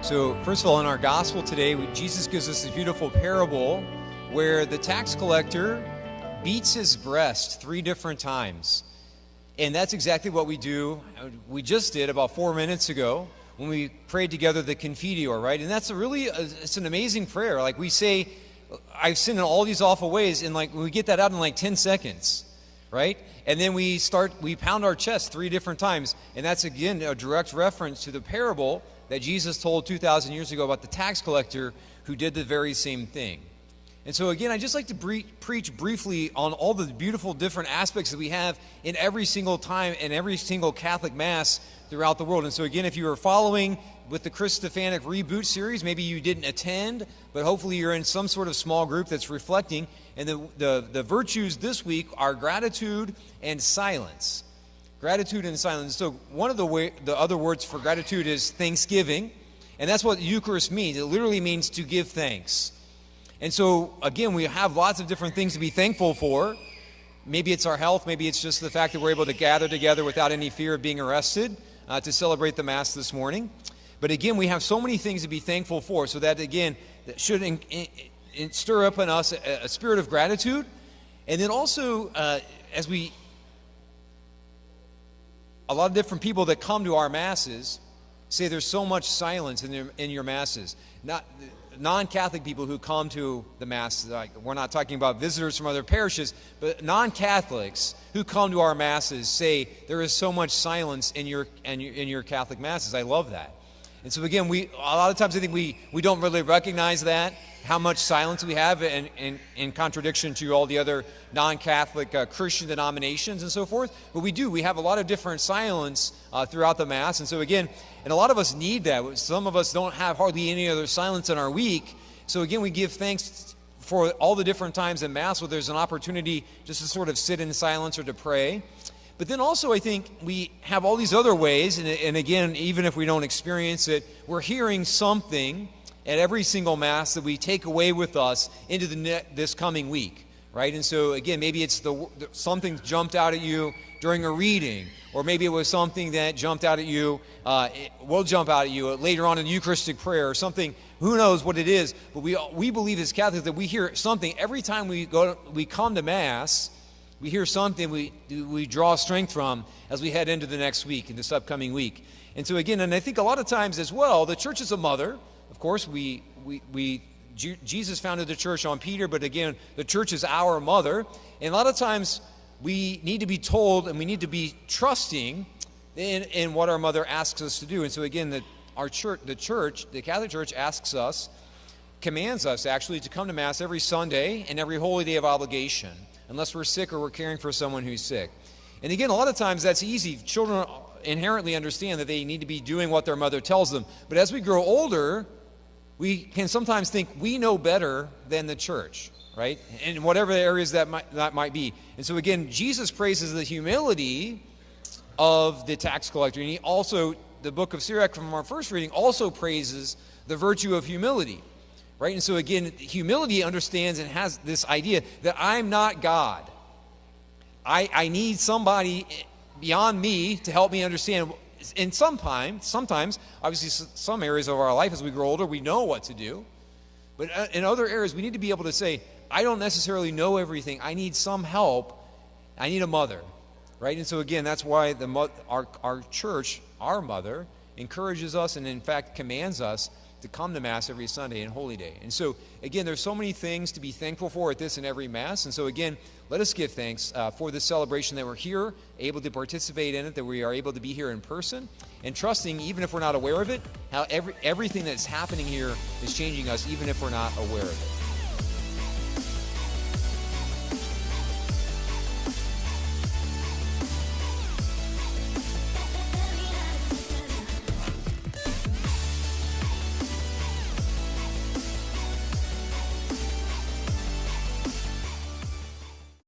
So first of all, in our gospel today, Jesus gives us this beautiful parable where the tax collector beats his breast 3 different times. And that's exactly what we do. We just did about 4 minutes ago when we prayed together the Confiteor, right? And that's it's an amazing prayer. Like we say, I've sinned in all these awful ways, and like we get that out in like 10 seconds, right? And then we pound our chest 3 different times. And that's again a direct reference to the parable that Jesus told 2,000 years ago about the tax collector who did the very same thing. And so again, I just like to preach briefly on all the beautiful different aspects that we have in every single time and every single Catholic Mass throughout the world. And so again, if you are following with the Christophanic Reboot series, maybe you didn't attend, but hopefully you're in some sort of small group that's reflecting. And the virtues this week are gratitude and silence. Gratitude and silence. So one of the other words for gratitude is thanksgiving. And that's what the Eucharist means. It literally means to give thanks. And so, again, we have lots of different things to be thankful for. Maybe it's our health. Maybe it's just the fact that we're able to gather together without any fear of being arrested to celebrate the Mass this morning. But again, we have so many things to be thankful for. So that, again, that should stir up in us a spirit of gratitude. And then also, a lot of different people that come to our Masses say there's so much silence in your Masses. Non-Catholic people who come to the Mass, like we're not talking about visitors from other parishes, but non-Catholics who come to our Masses say there is so much silence in your Catholic Masses. I love that. And so again, a lot of times I think we don't really recognize that, how much silence we have in contradiction to all the other non-Catholic Christian denominations and so forth. But we do. We have a lot of different silence throughout the Mass. And so again, and a lot of us need that. Some of us don't have hardly any other silence in our week. So again, we give thanks for all the different times in Mass where there's an opportunity just to sort of sit in silence or to pray. But then also I think we have all these other ways, and again, even if we don't experience it, we're hearing something at every single Mass that we take away with us into this coming week, right? And so again, maybe it's something jumped out at you during a reading, or maybe it was something that jumped out at you, will jump out at you later on in Eucharistic prayer or something. Who knows what it is? But we believe as Catholics that we hear something every time we come to Mass. We hear something we draw strength from as we head into the next week, in this upcoming week. And so again, and I think a lot of times as well, the Church is a mother. Of course, Jesus founded the Church on Peter, but again, the Church is our mother. And a lot of times we need to be told and we need to be trusting in what our mother asks us to do. And so again, the Catholic Church commands us actually to come to Mass every Sunday and every holy day of obligation, unless we're sick or we're caring for someone who's sick. And again, a lot of times that's easy. Children inherently understand that they need to be doing what their mother tells them. But as we grow older, we can sometimes think we know better than the Church, right? In whatever areas that might be. And so again, Jesus praises the humility of the tax collector. And he also, the book of Sirach from our first reading, also praises the virtue of humility. Right? And so again, humility understands and has this idea that I'm not God. I need somebody beyond me to help me understand. And sometimes, obviously some areas of our life as we grow older, we know what to do. But in other areas, we need to be able to say, I don't necessarily know everything. I need some help. I need a mother. Right? And so again, that's why our Church, our mother, encourages us and in fact commands us to come to Mass every Sunday and Holy Day. And so, again, there's so many things to be thankful for at this and every Mass. And so, again, let us give thanks for this celebration that we're here, able to participate in it, that we are able to be here in person, and trusting, even if we're not aware of it, how everything that's happening here is changing us, even if we're not aware of it.